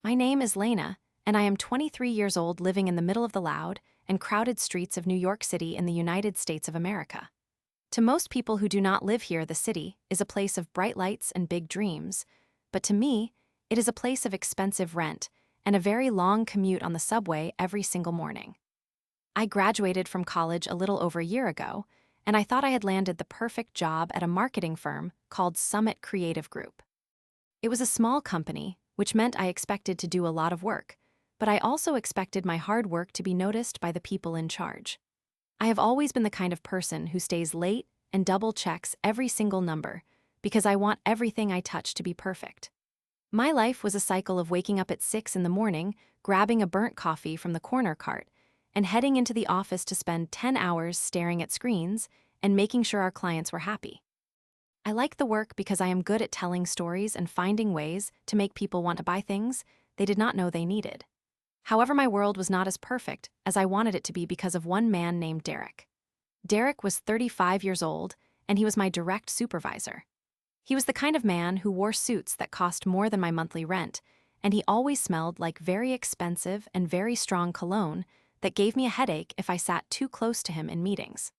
My name is Lena, and I am 23 years old living in the middle of the loud and crowded streets of New York City in the United States of America. To most people who do not live here, the city is a place of bright lights and big dreams, but to me, it is a place of expensive rent and a very long commute on the subway every single morning. I graduated from college a little over a year ago, and I thought I had landed the perfect job at a marketing firm called Summit Creative Group. It was a small company, which meant I expected to do a lot of work, but I also expected my hard work to be noticed by the people in charge. I have always been the kind of person who stays late and double checks every single number because I want everything I touch to be perfect. My life was a cycle of waking up at 6 in the morning, grabbing a burnt coffee from the corner cart, and heading into the office to spend 10 hours staring at screens and making sure our clients were happy. I like the work because I am good at telling stories and finding ways to make people want to buy things they did not know they needed. However, my world was not as perfect as I wanted it to be because of one man named Derek. Derek was 35 years old, and he was my direct supervisor. He was the kind of man who wore suits that cost more than my monthly rent, and he always smelled like very expensive and very strong cologne that gave me a headache if I sat too close to him in meetings.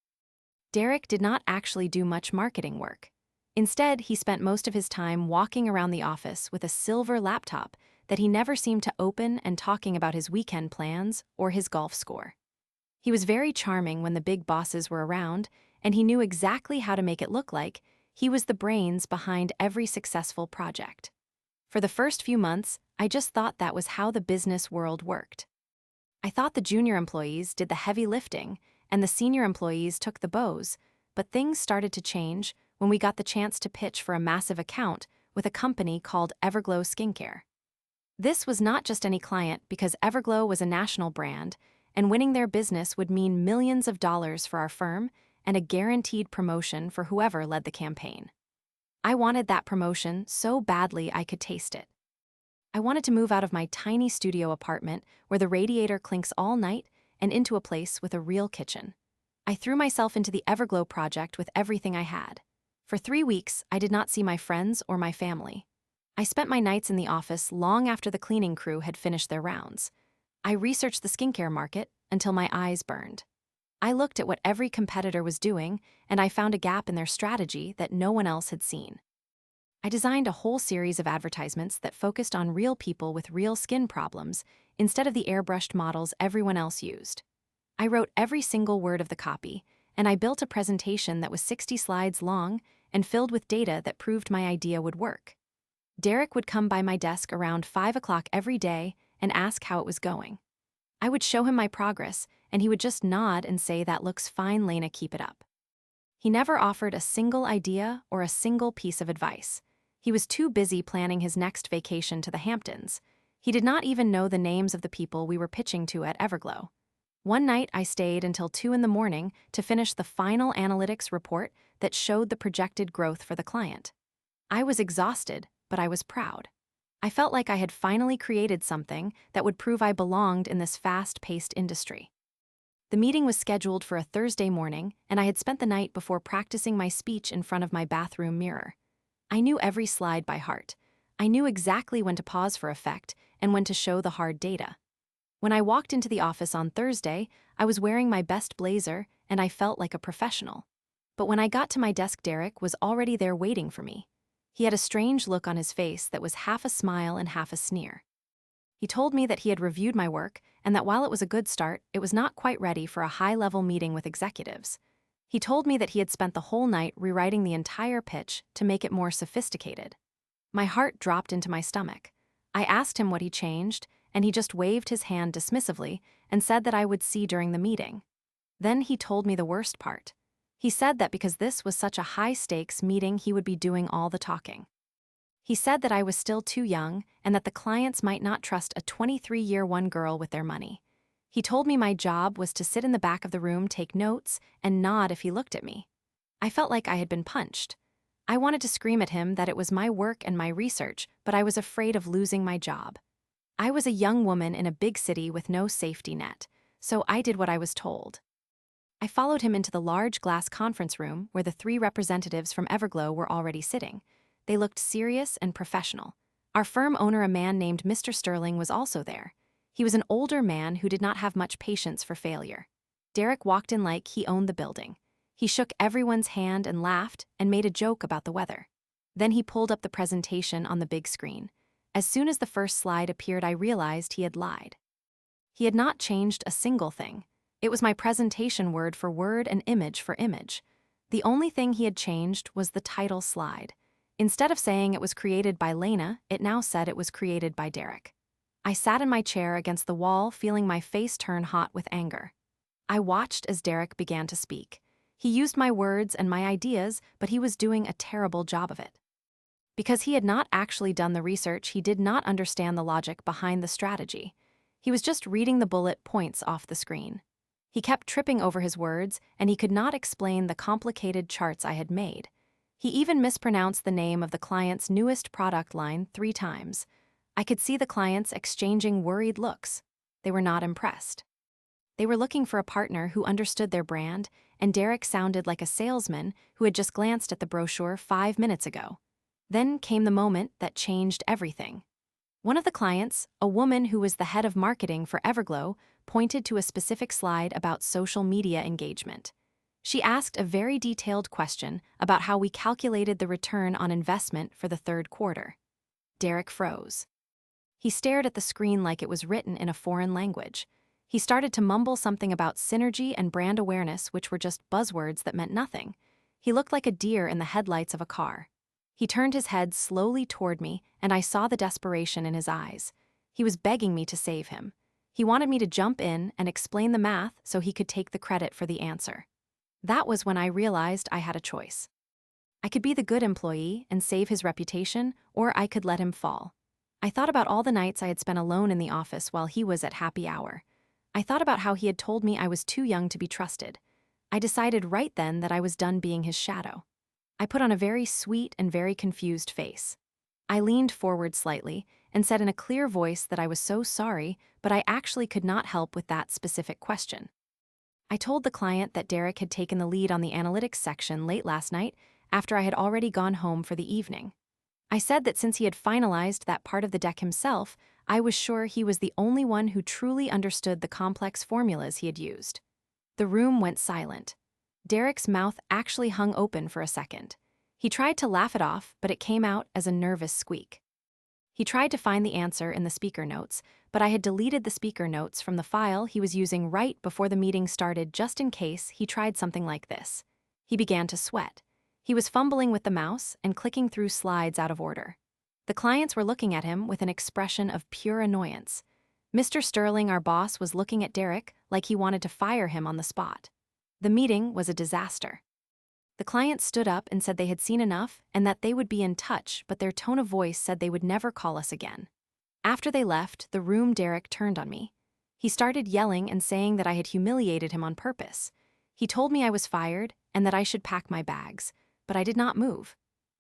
Derek did not actually do much marketing work. Instead, he spent most of his time walking around the office with a silver laptop that he never seemed to open and talking about his weekend plans or his golf score. He was very charming when the big bosses were around, and he knew exactly how to make it look like he was the brains behind every successful project. For the first few months, I just thought that was how the business world worked. I thought the junior employees did the heavy lifting and the senior employees took the bows, but things started to change when we got the chance to pitch for a massive account with a company called Everglow Skincare. This was not just any client because Everglow was a national brand, and winning their business would mean millions of dollars for our firm and a guaranteed promotion for whoever led the campaign. I wanted that promotion so badly I could taste it. I wanted to move out of my tiny studio apartment where the radiator clinks all night and into a place with a real kitchen. I threw myself into the Everglow project with everything I had. For 3 weeks, I did not see my friends or my family. I spent my nights in the office long after the cleaning crew had finished their rounds. I researched the skincare market until my eyes burned. I looked at what every competitor was doing, and I found a gap in their strategy that no one else had seen. I designed a whole series of advertisements that focused on real people with real skin problems instead of the airbrushed models everyone else used. I wrote every single word of the copy, and I built a presentation that was 60 slides long and filled with data that proved my idea would work. Derek would come by my desk around 5 o'clock every day and ask how it was going. I would show him my progress, and he would just nod and say, "That looks fine, Lena, keep it up." He never offered a single idea or a single piece of advice. He was too busy planning his next vacation to the Hamptons. He did not even know the names of the people we were pitching to at Everglow. One night, I stayed until 2 in the morning to finish the final analytics report that showed the projected growth for the client. I was exhausted, but I was proud. I felt like I had finally created something that would prove I belonged in this fast-paced industry. The meeting was scheduled for a Thursday morning, and I had spent the night before practicing my speech in front of my bathroom mirror. I knew every slide by heart. I knew exactly when to pause for effect and when to show the hard data. When I walked into the office on Thursday, I was wearing my best blazer and I felt like a professional. But when I got to my desk, Derek was already there waiting for me. He had a strange look on his face that was half a smile and half a sneer. He told me that he had reviewed my work and that while it was a good start, it was not quite ready for a high-level meeting with executives. He told me that he had spent the whole night rewriting the entire pitch to make it more sophisticated. My heart dropped into my stomach. I asked him what he changed, and he just waved his hand dismissively and said that I would see during the meeting. Then he told me the worst part. He said that because this was such a high-stakes meeting, he would be doing all the talking. He said that I was still too young and that the clients might not trust a 23-year-old girl with their money. He told me my job was to sit in the back of the room, take notes, and nod if he looked at me. I felt like I had been punched. I wanted to scream at him that it was my work and my research, but I was afraid of losing my job. I was a young woman in a big city with no safety net, so I did what I was told. I followed him into the large glass conference room where the 3 representatives from Everglow were already sitting. They looked serious and professional. Our firm owner, a man named Mr. Sterling, was also there. He was an older man who did not have much patience for failure. Derek walked in like he owned the building. He shook everyone's hand and laughed and made a joke about the weather. Then he pulled up the presentation on the big screen. As soon as the first slide appeared, I realized he had lied. He had not changed a single thing. It was my presentation word for word and image for image. The only thing he had changed was the title slide. Instead of saying it was created by Lena, it now said it was created by Derek. I sat in my chair against the wall, feeling my face turn hot with anger. I watched as Derek began to speak. He used my words and my ideas, but he was doing a terrible job of it. Because he had not actually done the research, he did not understand the logic behind the strategy. He was just reading the bullet points off the screen. He kept tripping over his words, and he could not explain the complicated charts I had made. He even mispronounced the name of the client's newest product line 3 times. I could see the clients exchanging worried looks. They were not impressed. They were looking for a partner who understood their brand, and Derek sounded like a salesman who had just glanced at the brochure 5 minutes ago. Then came the moment that changed everything. One of the clients, a woman who was the head of marketing for Everglow, pointed to a specific slide about social media engagement. She asked a very detailed question about how we calculated the return on investment for the 3rd quarter. Derek froze. He stared at the screen like it was written in a foreign language. He started to mumble something about synergy and brand awareness, which were just buzzwords that meant nothing. He looked like a deer in the headlights of a car. He turned his head slowly toward me, and I saw the desperation in his eyes. He was begging me to save him. He wanted me to jump in and explain the math so he could take the credit for the answer. That was when I realized I had a choice. I could be the good employee and save his reputation, or I could let him fall. I thought about all the nights I had spent alone in the office while he was at happy hour. I thought about how he had told me I was too young to be trusted. I decided right then that I was done being his shadow. I put on a very sweet and very confused face. I leaned forward slightly and said in a clear voice that I was so sorry, but I actually could not help with that specific question. I told the client that Derek had taken the lead on the analytics section late last night after I had already gone home for the evening. I said that since he had finalized that part of the deck himself, I was sure he was the only one who truly understood the complex formulas he had used. The room went silent. Derek's mouth actually hung open for a second. He tried to laugh it off, but it came out as a nervous squeak. He tried to find the answer in the speaker notes, but I had deleted the speaker notes from the file he was using right before the meeting started just in case he tried something like this. He began to sweat. He was fumbling with the mouse and clicking through slides out of order. The clients were looking at him with an expression of pure annoyance. Mr. Sterling, our boss, was looking at Derek like he wanted to fire him on the spot. The meeting was a disaster. The clients stood up and said they had seen enough and that they would be in touch, but their tone of voice said they would never call us again. After they left the room, Derek turned on me. He started yelling and saying that I had humiliated him on purpose. He told me I was fired and that I should pack my bags, but I did not move.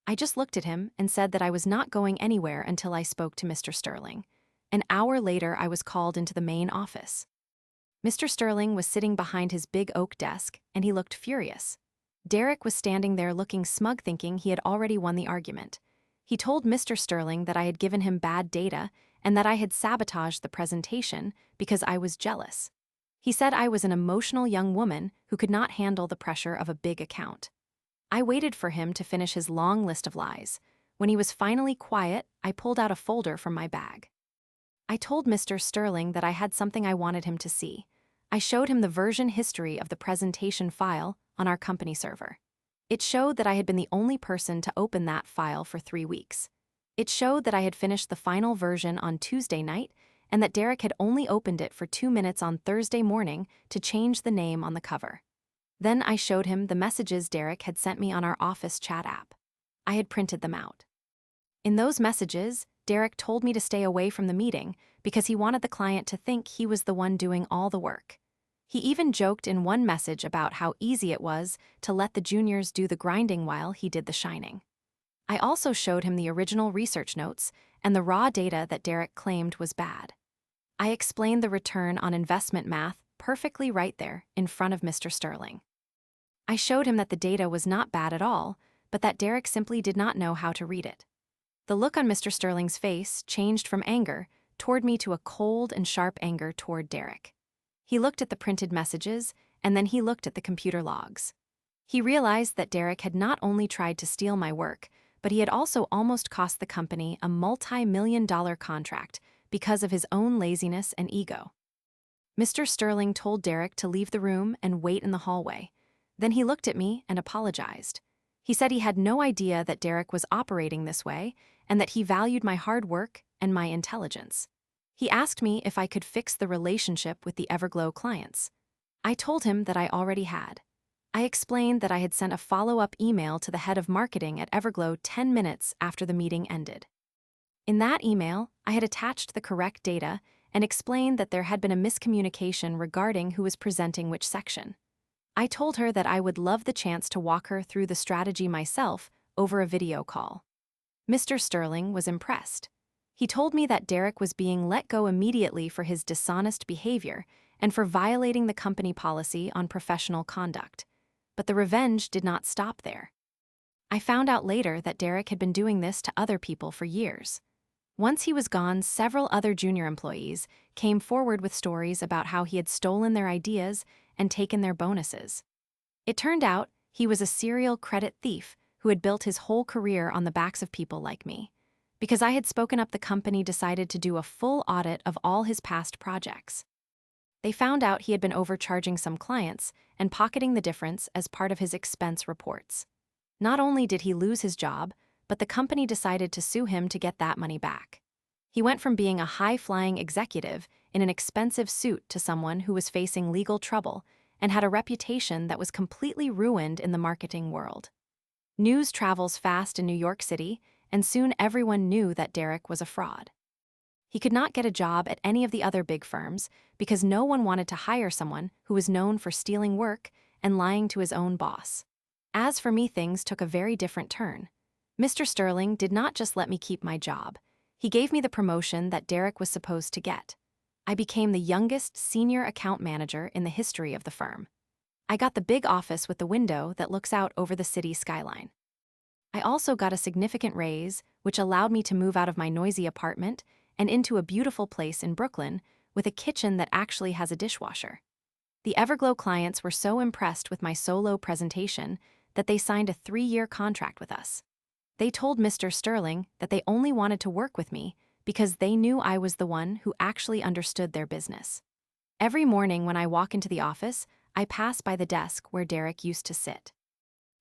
I just looked at him and said that I was not going anywhere until I spoke to Mr. Sterling. An hour later, I was called into the main office. Mr. Sterling was sitting behind his big oak desk, and he looked furious. Derek was standing there looking smug, thinking he had already won the argument. He told Mr. Sterling that I had given him bad data and that I had sabotaged the presentation because I was jealous. He said I was an emotional young woman who could not handle the pressure of a big account. I waited for him to finish his long list of lies. When he was finally quiet, I pulled out a folder from my bag. I told Mr. Sterling that I had something I wanted him to see. I showed him the version history of the presentation file on our company server. It showed that I had been the only person to open that file for 3 weeks. It showed that I had finished the final version on Tuesday night and that Derek had only opened it for 2 minutes on Thursday morning to change the name on the cover. Then I showed him the messages Derek had sent me on our office chat app. I had printed them out. In those messages, Derek told me to stay away from the meeting because he wanted the client to think he was the one doing all the work. He even joked in one message about how easy it was to let the juniors do the grinding while he did the shining. I also showed him the original research notes and the raw data that Derek claimed was bad. I explained the return on investment math perfectly right there in front of Mr. Sterling. I showed him that the data was not bad at all, but that Derek simply did not know how to read it. The look on Mr. Sterling's face changed from anger toward me to a cold and sharp anger toward Derek. He looked at the printed messages, and then he looked at the computer logs. He realized that Derek had not only tried to steal my work, but he had also almost cost the company a multi-million-dollar contract because of his own laziness and ego. Mr. Sterling told Derek to leave the room and wait in the hallway. Then he looked at me and apologized. He said he had no idea that Derek was operating this way and that he valued my hard work and my intelligence. He asked me if I could fix the relationship with the Everglow clients. I told him that I already had. I explained that I had sent a follow-up email to the head of marketing at Everglow 10 minutes after the meeting ended. In that email, I had attached the correct data and explained that there had been a miscommunication regarding who was presenting which section. I told her that I would love the chance to walk her through the strategy myself over a video call. Mr. Sterling was impressed. He told me that Derek was being let go immediately for his dishonest behavior and for violating the company policy on professional conduct. But the revenge did not stop there. I found out later that Derek had been doing this to other people for years. Once he was gone, several other junior employees came forward with stories about how he had stolen their ideas and taken their bonuses. It turned out he was a serial credit thief who had built his whole career on the backs of people like me. Because I had spoken up, the company decided to do a full audit of all his past projects. They found out he had been overcharging some clients and pocketing the difference as part of his expense reports. Not only did he lose his job, but the company decided to sue him to get that money back. He went from being a high-flying executive in an expensive suit to someone who was facing legal trouble and had a reputation that was completely ruined in the marketing world. News travels fast in New York City, and soon everyone knew that Derek was a fraud. He could not get a job at any of the other big firms because no one wanted to hire someone who was known for stealing work and lying to his own boss. As for me, things took a very different turn. Mr. Sterling did not just let me keep my job. He gave me the promotion that Derek was supposed to get. I became the youngest senior account manager in the history of the firm. I got the big office with the window that looks out over the city skyline. I also got a significant raise, which allowed me to move out of my noisy apartment and into a beautiful place in Brooklyn with a kitchen that actually has a dishwasher. The Everglow clients were so impressed with my solo presentation that they signed a 3-year contract with us. They told Mr. Sterling that they only wanted to work with me because they knew I was the one who actually understood their business. Every morning when I walk into the office, I pass by the desk where Derek used to sit.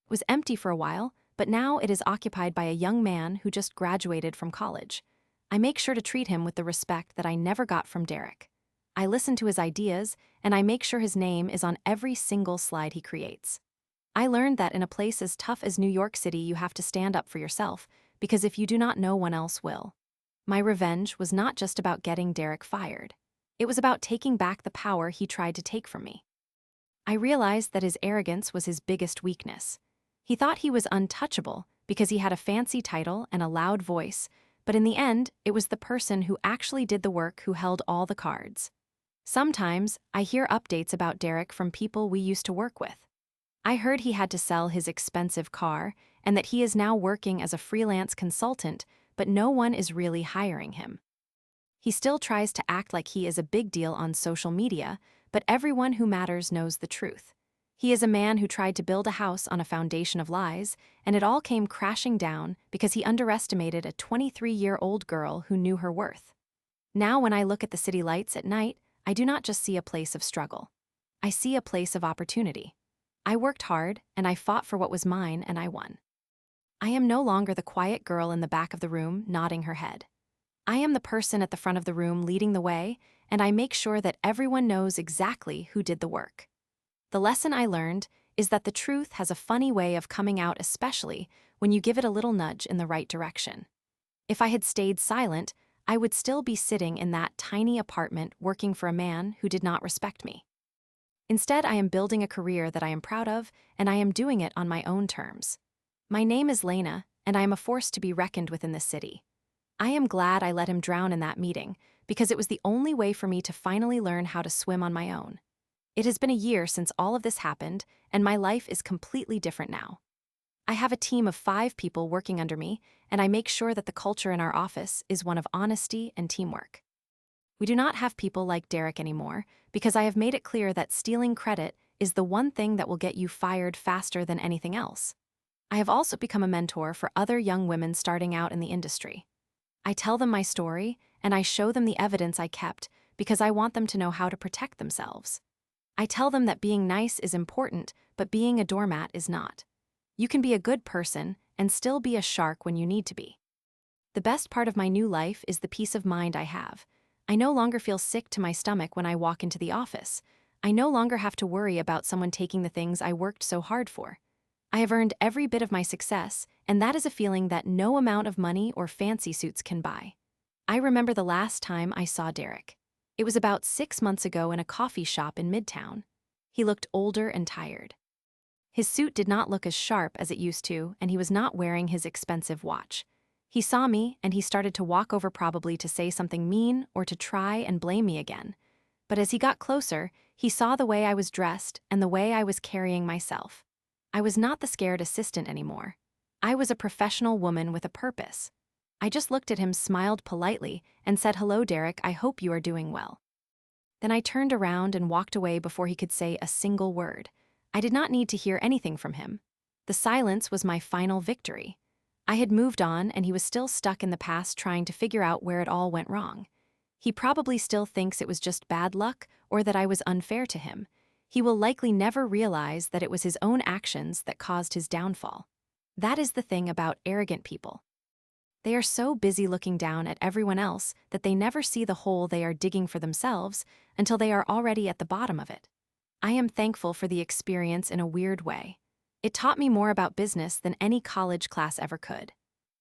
It was empty for a while, but now it is occupied by a young man who just graduated from college. I make sure to treat him with the respect that I never got from Derek. I listen to his ideas, and I make sure his name is on every single slide he creates. I learned that in a place as tough as New York City, you have to stand up for yourself, because if you do not, no one else will. My revenge was not just about getting Derek fired. It was about taking back the power he tried to take from me. I realized that his arrogance was his biggest weakness. He thought he was untouchable because he had a fancy title and a loud voice, but in the end, it was the person who actually did the work who held all the cards. Sometimes, I hear updates about Derek from people we used to work with. I heard he had to sell his expensive car and that he is now working as a freelance consultant, but no one is really hiring him. He still tries to act like he is a big deal on social media, but everyone who matters knows the truth. He is a man who tried to build a house on a foundation of lies, and it all came crashing down because he underestimated a 23-year-old girl who knew her worth. Now when I look at the city lights at night, I do not just see a place of struggle. I see a place of opportunity. I worked hard, and I fought for what was mine, and I won. I am no longer the quiet girl in the back of the room nodding her head. I am the person at the front of the room leading the way, and I make sure that everyone knows exactly who did the work. The lesson I learned is that the truth has a funny way of coming out, especially when you give it a little nudge in the right direction. If I had stayed silent, I would still be sitting in that tiny apartment working for a man who did not respect me. Instead, I am building a career that I am proud of, and I am doing it on my own terms. My name is Lena, and I am a force to be reckoned with in this city. I am glad I let him drown in that meeting, because it was the only way for me to finally learn how to swim on my own. It has been a year since all of this happened, and my life is completely different now. I have a team of 5 people working under me, and I make sure that the culture in our office is one of honesty and teamwork. We do not have people like Derek anymore because I have made it clear that stealing credit is the one thing that will get you fired faster than anything else. I have also become a mentor for other young women starting out in the industry. I tell them my story, and I show them the evidence I kept because I want them to know how to protect themselves. I tell them that being nice is important, but being a doormat is not. You can be a good person and still be a shark when you need to be. The best part of my new life is the peace of mind I have. I no longer feel sick to my stomach when I walk into the office. I no longer have to worry about someone taking the things I worked so hard for. I have earned every bit of my success, and that is a feeling that no amount of money or fancy suits can buy. I remember the last time I saw Derek. It was about 6 months ago in a coffee shop in Midtown. He looked older and tired. His suit did not look as sharp as it used to, and he was not wearing his expensive watch. He saw me, and he started to walk over, probably to say something mean or to try and blame me again. But as he got closer, he saw the way I was dressed and the way I was carrying myself. I was not the scared assistant anymore. I was a professional woman with a purpose. I just looked at him, smiled politely, and said, "Hello, Derek, I hope you are doing well." Then I turned around and walked away before he could say a single word. I did not need to hear anything from him. The silence was my final victory. I had moved on, and he was still stuck in the past, trying to figure out where it all went wrong. He probably still thinks it was just bad luck or that I was unfair to him. He will likely never realize that it was his own actions that caused his downfall. That is the thing about arrogant people. They are so busy looking down at everyone else that they never see the hole they are digging for themselves until they are already at the bottom of it. I am thankful for the experience in a weird way. It taught me more about business than any college class ever could.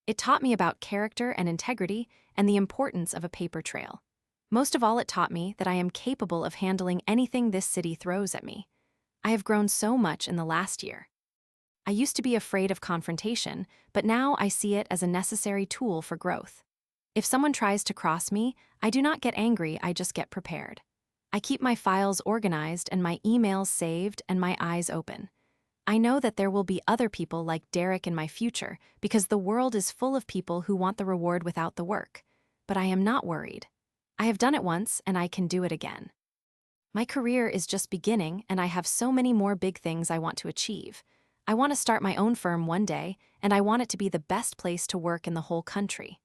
It taught me about character and integrity and the importance of a paper trail. Most of all, it taught me that I am capable of handling anything this city throws at me. I have grown so much in the last year. I used to be afraid of confrontation, but now I see it as a necessary tool for growth. If someone tries to cross me, I do not get angry, I just get prepared. I keep my files organized and my emails saved and my eyes open. I know that there will be other people like Derek in my future because the world is full of people who want the reward without the work. But I am not worried. I have done it once and I can do it again. My career is just beginning and I have so many more big things I want to achieve. I want to start my own firm one day, and I want it to be the best place to work in the whole country.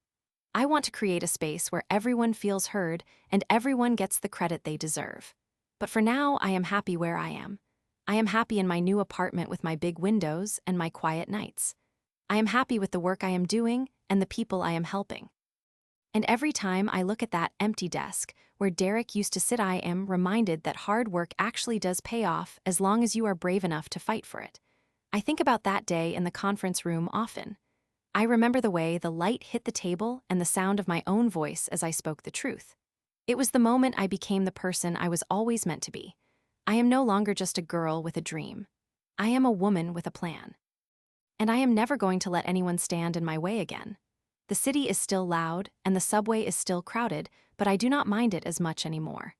I want to create a space where everyone feels heard and everyone gets the credit they deserve. But for now, I am happy where I am. I am happy in my new apartment with my big windows and my quiet nights. I am happy with the work I am doing and the people I am helping. And every time I look at that empty desk where Derek used to sit, I am reminded that hard work actually does pay off as long as you are brave enough to fight for it. I think about that day in the conference room often. I remember the way the light hit the table and the sound of my own voice as I spoke the truth. It was the moment I became the person I was always meant to be. I am no longer just a girl with a dream. I am a woman with a plan. And I am never going to let anyone stand in my way again. The city is still loud and the subway is still crowded, but I do not mind it as much anymore.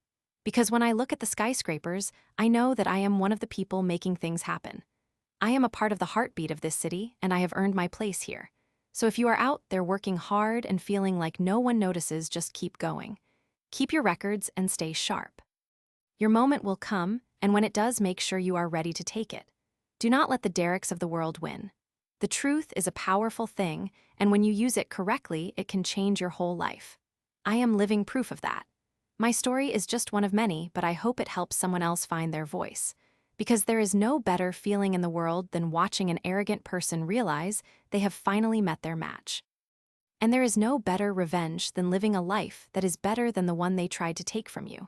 Because when I look at the skyscrapers, I know that I am one of the people making things happen. I am a part of the heartbeat of this city, and I have earned my place here. So if you are out there working hard and feeling like no one notices, just keep going. Keep your records and stay sharp. Your moment will come, and when it does, make sure you are ready to take it. Do not let the Dereks of the world win. The truth is a powerful thing, and when you use it correctly, it can change your whole life. I am living proof of that. My story is just one of many, but I hope it helps someone else find their voice. Because there is no better feeling in the world than watching an arrogant person realize they have finally met their match. And there is no better revenge than living a life that is better than the one they tried to take from you.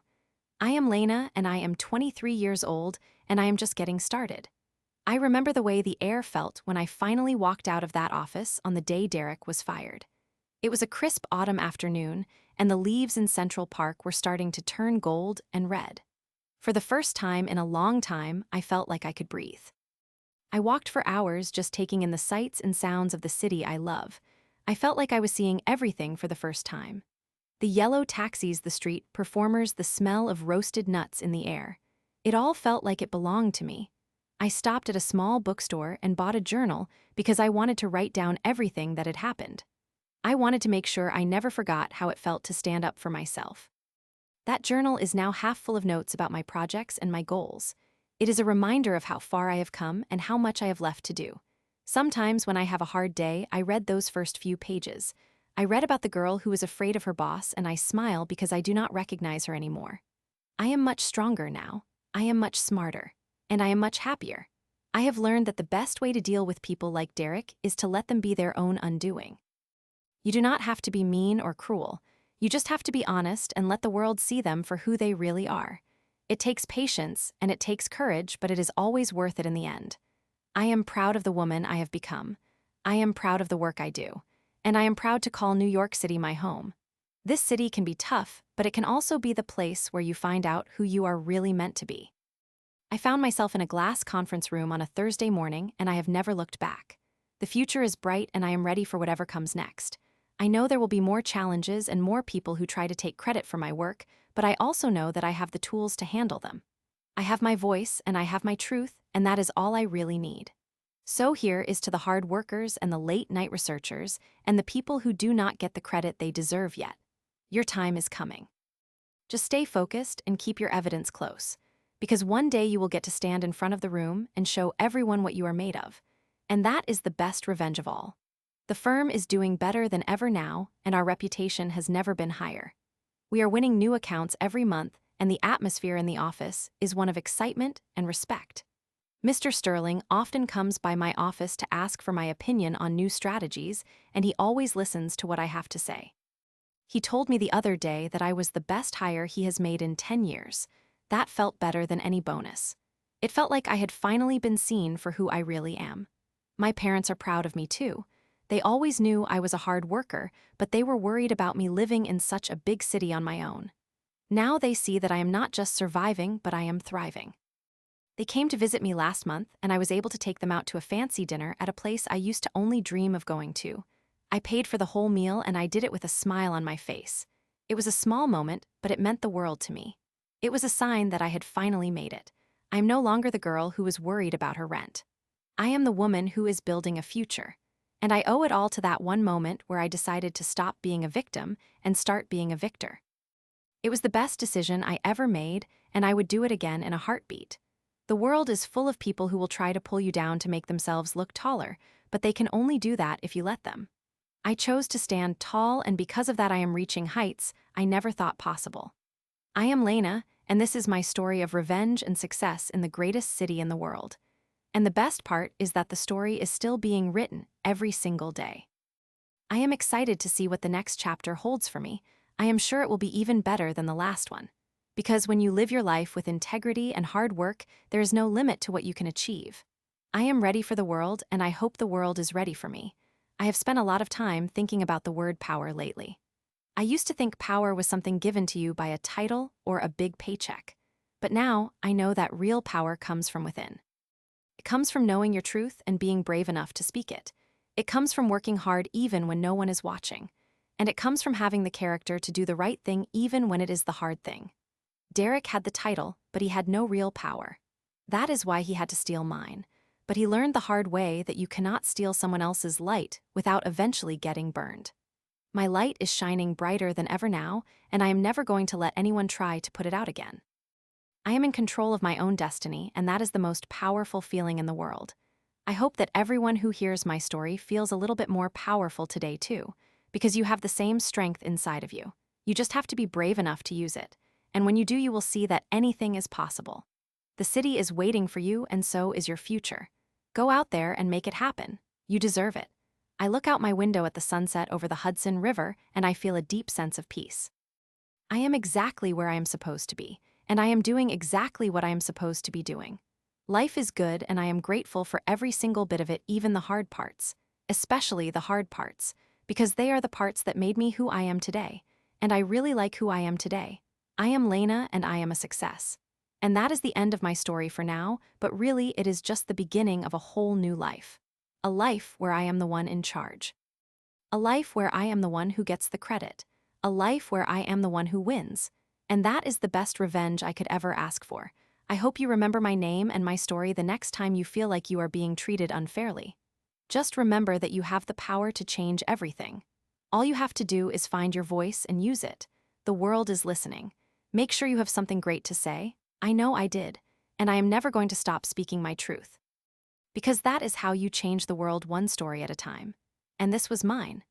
I am Lena, and I am 23 years old, and I am just getting started. I remember the way the air felt when I finally walked out of that office on the day Derek was fired. It was a crisp autumn afternoon, and the leaves in Central Park were starting to turn gold and red. For the first time in a long time, I felt like I could breathe. I walked for hours just taking in the sights and sounds of the city I love. I felt like I was seeing everything for the first time. The yellow taxis, the street performers, the smell of roasted nuts in the air. It all felt like it belonged to me. I stopped at a small bookstore and bought a journal because I wanted to write down everything that had happened. I wanted to make sure I never forgot how it felt to stand up for myself. That journal is now half full of notes about my projects and my goals. It is a reminder of how far I have come and how much I have left to do. Sometimes when I have a hard day, I read those first few pages. I read about the girl who was afraid of her boss, and I smile because I do not recognize her anymore. I am much stronger now. I am much smarter. And I am much happier. I have learned that the best way to deal with people like Derek is to let them be their own undoing. You do not have to be mean or cruel. You just have to be honest and let the world see them for who they really are. It takes patience and it takes courage, but it is always worth it in the end. I am proud of the woman I have become. I am proud of the work I do. And I am proud to call New York City my home. This city can be tough, but it can also be the place where you find out who you are really meant to be. I found myself in a glass conference room on a Thursday morning, and I have never looked back. The future is bright, and I am ready for whatever comes next. I know there will be more challenges and more people who try to take credit for my work, but I also know that I have the tools to handle them. I have my voice, and I have my truth, and that is all I really need. So here is to the hard workers and the late-night researchers and the people who do not get the credit they deserve yet. Your time is coming. Just stay focused and keep your evidence close, because one day you will get to stand in front of the room and show everyone what you are made of. And that is the best revenge of all. The firm is doing better than ever now, and our reputation has never been higher. We are winning new accounts every month, and the atmosphere in the office is one of excitement and respect. Mr. Sterling often comes by my office to ask for my opinion on new strategies, and he always listens to what I have to say. He told me the other day that I was the best hire he has made in 10 years. That felt better than any bonus. It felt like I had finally been seen for who I really am. My parents are proud of me too. They always knew I was a hard worker, but they were worried about me living in such a big city on my own. Now they see that I am not just surviving, but I am thriving. They came to visit me last month, and I was able to take them out to a fancy dinner at a place I used to only dream of going to. I paid for the whole meal, and I did it with a smile on my face. It was a small moment, but it meant the world to me. It was a sign that I had finally made it. I am no longer the girl who was worried about her rent. I am the woman who is building a future. And I owe it all to that one moment where I decided to stop being a victim and start being a victor. It was the best decision I ever made, and I would do it again in a heartbeat. The world is full of people who will try to pull you down to make themselves look taller, but they can only do that if you let them. I chose to stand tall, and because of that I am reaching heights I never thought possible. I am Lena, and this is my story of revenge and success in the greatest city in the world. And the best part is that the story is still being written every single day. I am excited to see what the next chapter holds for me. I am sure it will be even better than the last one. Because when you live your life with integrity and hard work, there is no limit to what you can achieve. I am ready for the world, and I hope the world is ready for me. I have spent a lot of time thinking about the word power lately. I used to think power was something given to you by a title or a big paycheck. But now I know that real power comes from within. It comes from knowing your truth and being brave enough to speak it. It comes from working hard even when no one is watching. And it comes from having the character to do the right thing even when it is the hard thing. Derek had the title, but he had no real power. That is why he had to steal mine. But he learned the hard way that you cannot steal someone else's light without eventually getting burned. My light is shining brighter than ever now, and I am never going to let anyone try to put it out again. I am in control of my own destiny, and that is the most powerful feeling in the world. I hope that everyone who hears my story feels a little bit more powerful today too, because you have the same strength inside of you. You just have to be brave enough to use it. And when you do, you will see that anything is possible. The city is waiting for you, and so is your future. Go out there and make it happen. You deserve it. I look out my window at the sunset over the Hudson River, and I feel a deep sense of peace. I am exactly where I am supposed to be, and I am doing exactly what I am supposed to be doing. Life is good, and I am grateful for every single bit of it, even the hard parts. Especially the hard parts, because they are the parts that made me who I am today, and I really like who I am today. I am Lena, and I am a success. And that is the end of my story for now, but really it is just the beginning of a whole new life. A life where I am the one in charge. A life where I am the one who gets the credit. A life where I am the one who wins. And that is the best revenge I could ever ask for. I hope you remember my name and my story the next time you feel like you are being treated unfairly. Just remember that you have the power to change everything. All you have to do is find your voice and use it. The world is listening. Make sure you have something great to say. I know I did, and I am never going to stop speaking my truth. Because that is how you change the world one story at a time. And this was mine.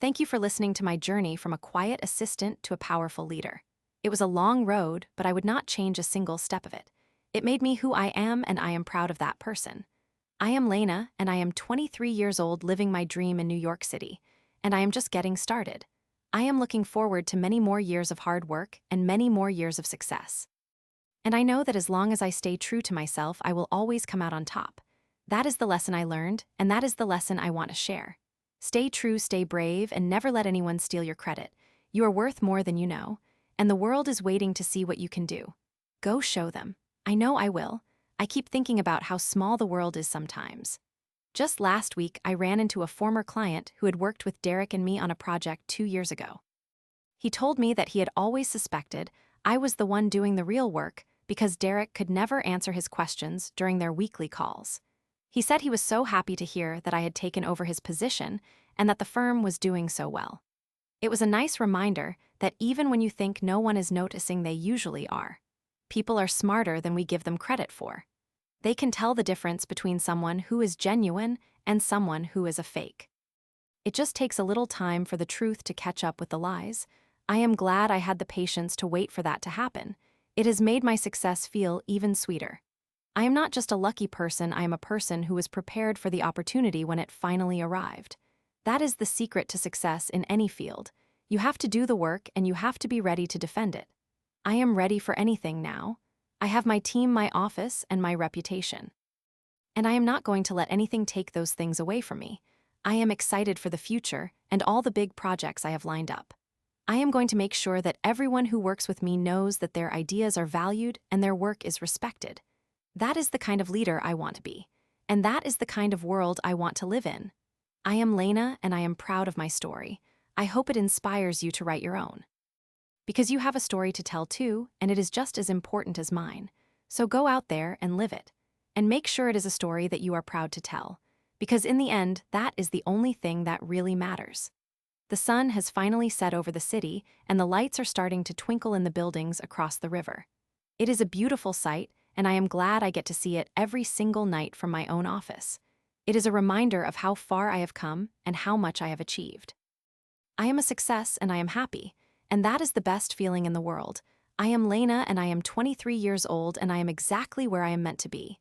Thank you for listening to my journey from a quiet assistant to a powerful leader. It was a long road, but I would not change a single step of it. It made me who I am, and I am proud of that person. I am Lena, and I am 23 years old living my dream in New York City, and I am just getting started. I am looking forward to many more years of hard work and many more years of success. And I know that as long as I stay true to myself, I will always come out on top. That is the lesson I learned, and that is the lesson I want to share. Stay true, stay brave, and never let anyone steal your credit. You are worth more than you know, and the world is waiting to see what you can do. Go show them. I know I will. I keep thinking about how small the world is sometimes. Just last week, I ran into a former client who had worked with Derek and me on a project 2 years ago. He told me that he had always suspected I was the one doing the real work because Derek could never answer his questions during their weekly calls. He said he was so happy to hear that I had taken over his position and that the firm was doing so well. It was a nice reminder that even when you think no one is noticing, they usually are. People are smarter than we give them credit for. They can tell the difference between someone who is genuine and someone who is a fake. It just takes a little time for the truth to catch up with the lies. I am glad I had the patience to wait for that to happen. It has made my success feel even sweeter. I am not just a lucky person, I am a person who was prepared for the opportunity when it finally arrived. That is the secret to success in any field. You have to do the work and you have to be ready to defend it. I am ready for anything now. I have my team, my office, and my reputation. And I am not going to let anything take those things away from me. I am excited for the future and all the big projects I have lined up. I am going to make sure that everyone who works with me knows that their ideas are valued and their work is respected. That is the kind of leader I want to be, and that is the kind of world I want to live in. I am Lena, and I am proud of my story. I hope it inspires you to write your own. Because you have a story to tell too, and it is just as important as mine. So go out there and live it. And make sure it is a story that you are proud to tell. Because in the end, that is the only thing that really matters. The sun has finally set over the city, and the lights are starting to twinkle in the buildings across the river. It is a beautiful sight, and I am glad I get to see it every single night from my own office. It is a reminder of how far I have come and how much I have achieved. I am a success and I am happy, and that is the best feeling in the world. I am Lena and I am 23 years old and I am exactly where I am meant to be.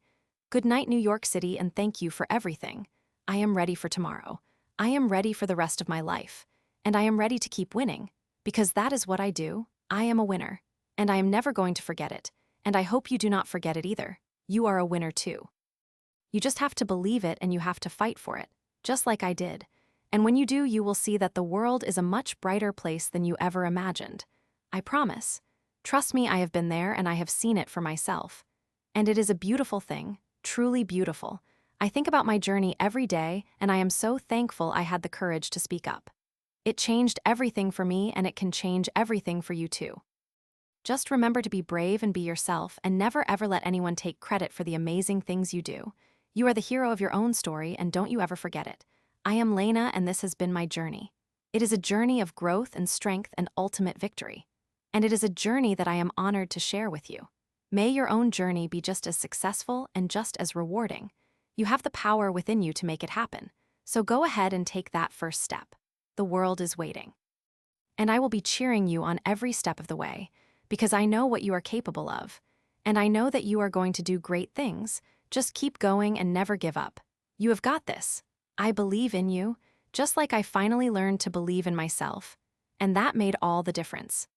Good night, New York City, and thank you for everything. I am ready for tomorrow. I am ready for the rest of my life. And I am ready to keep winning, because that is what I do. I am a winner, and I am never going to forget it. And I hope you do not forget it either. You are a winner too. You just have to believe it and you have to fight for it, just like I did. And when you do, you will see that the world is a much brighter place than you ever imagined. I promise. Trust me, I have been there and I have seen it for myself. And it is a beautiful thing, truly beautiful. I think about my journey every day and I am so thankful I had the courage to speak up. It changed everything for me and it can change everything for you too. Just remember to be brave and be yourself and never ever let anyone take credit for the amazing things you do. You are the hero of your own story and don't you ever forget it. I am Lena and this has been my journey. It is a journey of growth and strength and ultimate victory. And it is a journey that I am honored to share with you. May your own journey be just as successful and just as rewarding. You have the power within you to make it happen. So go ahead and take that first step. The world is waiting. And I will be cheering you on every step of the way, because I know what you are capable of. And I know that you are going to do great things. Just keep going and never give up. You have got this. I believe in you, just like I finally learned to believe in myself. And that made all the difference.